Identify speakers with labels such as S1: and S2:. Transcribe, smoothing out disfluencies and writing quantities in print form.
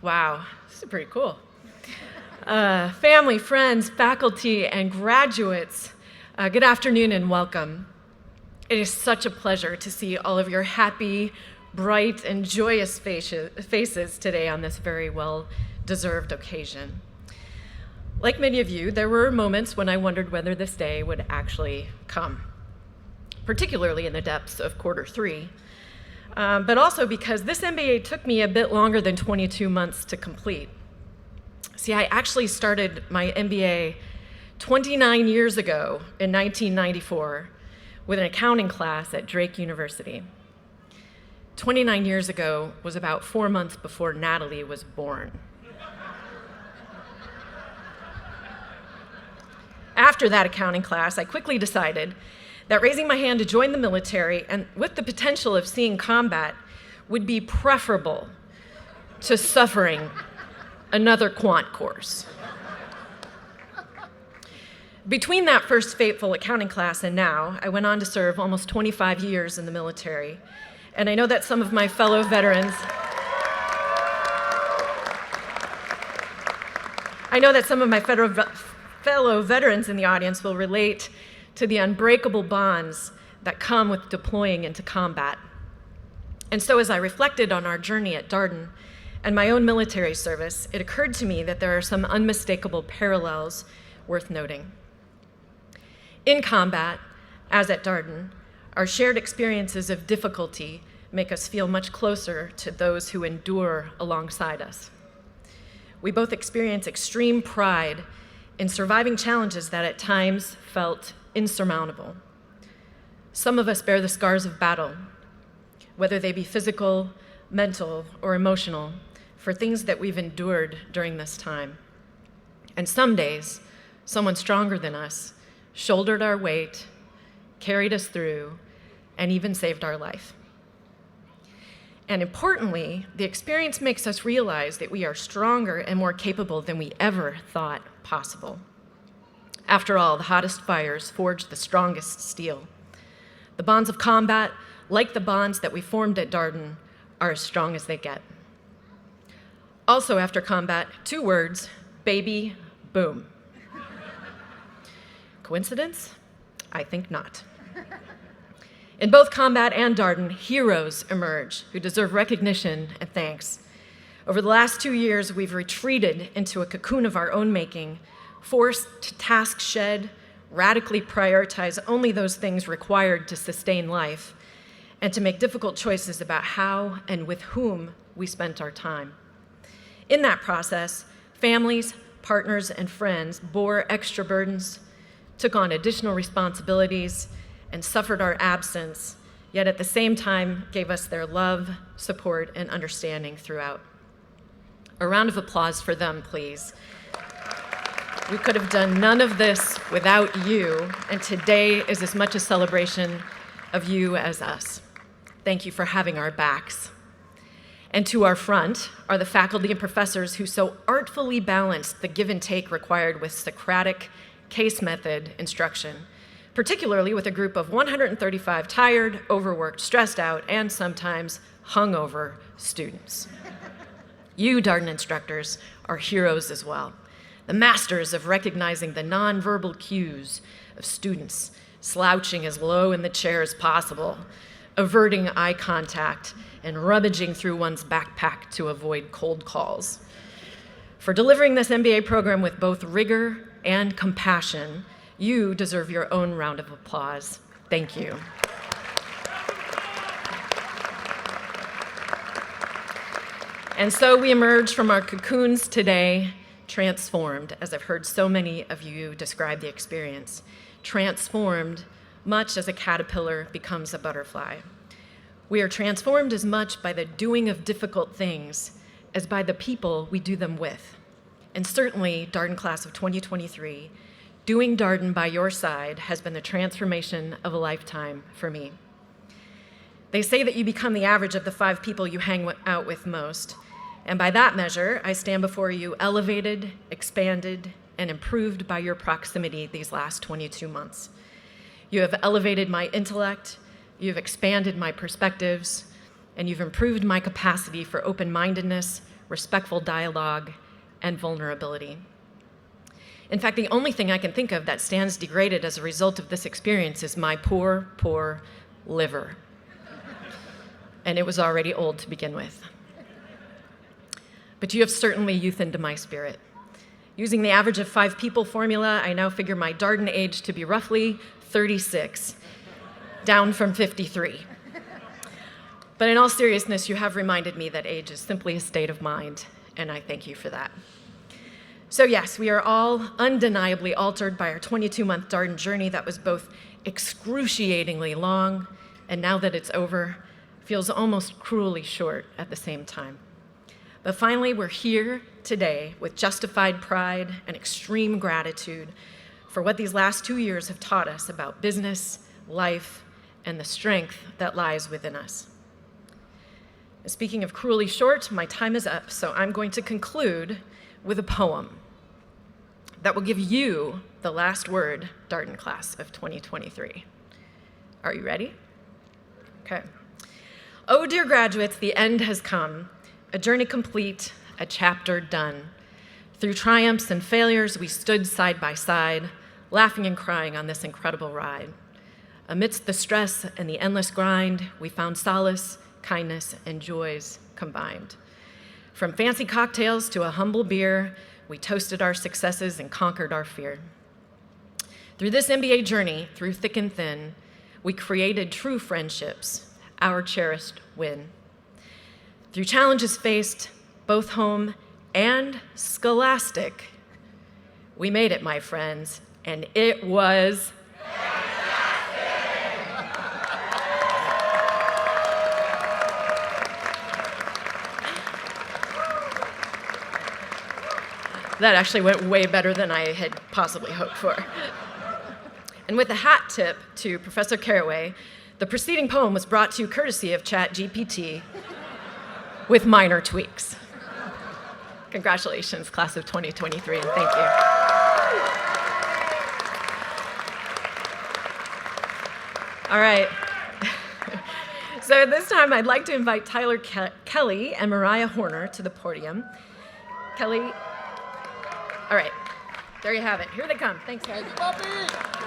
S1: Wow, this is pretty cool. Family, friends, faculty, and graduates, good afternoon and welcome. It is such a pleasure to see all of your happy, bright, and joyous faces today on this very well-deserved occasion. Like many of you, there were moments when I wondered whether this day would actually come, particularly in the depths of quarter three, but also because this MBA took me a bit longer than 22 months to complete. See, I actually started my MBA 29 years ago in 1994 with an accounting class at Drake University. 29 years ago was about 4 months before Natalie was born. After that accounting class, I quickly decided that raising my hand to join the military and with the potential of seeing combat would be preferable to suffering another quant course. Between that first fateful accounting class and now, I went on to serve almost 25 years in the military. And I know that some of my fellow veterans fellow veterans in the audience will relate to the unbreakable bonds that come with deploying into combat. And so as I reflected on our journey at Darden and my own military service, it occurred to me that there are some unmistakable parallels worth noting. In combat, as at Darden, our shared experiences of difficulty make us feel much closer to those who endure alongside us. We both experience extreme pride in surviving challenges that at times felt insurmountable. Some of us bear the scars of battle, whether they be physical, mental, or emotional, for things that we've endured during this time. And some days, someone stronger than us shouldered our weight, carried us through, and even saved our life. And importantly, the experience makes us realize that we are stronger and more capable than we ever thought possible. After all, the hottest fires forge the strongest steel. The bonds of combat, like the bonds that we formed at Darden, are as strong as they get. Also after combat, 2 words, baby, boom. Coincidence? I think not. In both combat and Darden, heroes emerge who deserve recognition and thanks. Over the last 2 years, we've retreated into a cocoon of our own making, forced to task shed, radically prioritize only those things required to sustain life, and to make difficult choices about how and with whom we spent our time. In that process, families, partners, and friends bore extra burdens, took on additional responsibilities, and suffered our absence, yet at the same time gave us their love, support, and understanding throughout. A round of applause for them, please. We could have done none of this without you, and today is as much a celebration of you as us. Thank you for having our backs. And to our front are the faculty and professors who so artfully balanced the give and take required with Socratic case method instruction, particularly with a group of 135 tired, overworked, stressed out, and sometimes hungover students. You, Darden instructors, are heroes as well, the masters of recognizing the nonverbal cues of students slouching as low in the chair as possible, averting eye contact, and rummaging through one's backpack to avoid cold calls. For delivering this MBA program with both rigor and compassion, you deserve your own round of applause. Thank you. And so we emerge from our cocoons today transformed, as I've heard so many of you describe the experience, transformed much as a caterpillar becomes a butterfly. We are transformed as much by the doing of difficult things as by the people we do them with. And certainly, Darden Class of 2023, doing Darden by your side has been the transformation of a lifetime for me. They say that you become the average of the 5 people you hang out with most. And by that measure, I stand before you elevated, expanded, and improved by your proximity these last 22 months. You have elevated my intellect, you've expanded my perspectives, and you've improved my capacity for open-mindedness, respectful dialogue, and vulnerability. In fact, the only thing I can think of that stands degraded as a result of this experience is my poor, poor liver. And it was already old to begin with. But you have certainly youthened my spirit. Using the average of 5 people formula, I now figure my Darden age to be roughly 36, down from 53. But in all seriousness, you have reminded me that age is simply a state of mind, and I thank you for that. So yes, we are all undeniably altered by our 22-month Darden journey that was both excruciatingly long, and now that it's over, feels almost cruelly short at the same time. But finally, we're here today with justified pride and extreme gratitude for what these last 2 years have taught us about business, life, and the strength that lies within us. Speaking of cruelly short, my time is up, so I'm going to conclude with a poem that will give you the last word, Darden class of 2023. Are you ready? Okay. Oh, dear graduates, the end has come, a journey complete, a chapter done. Through triumphs and failures, we stood side by side, laughing and crying on this incredible ride. Amidst the stress and the endless grind, we found solace, kindness, and joys combined. From fancy cocktails to a humble beer, we toasted our successes and conquered our fear. Through this MBA journey, through thick and thin, we created true friendships, our cherished win. Through challenges faced, both home and scholastic, we made it, my friends, and it was that actually went way better than I had possibly hoped for. And with a hat tip to Professor Carraway, the preceding poem was brought to you courtesy of ChatGPT with minor tweaks. Congratulations, class of 2023, and thank you. All right. So this time I'd like to invite Tyler Kelly and Mariah Horner to the podium. Kelly. All right, there you have it. Here they come. Thanks, guys.
S2: Thank you, Bobbi.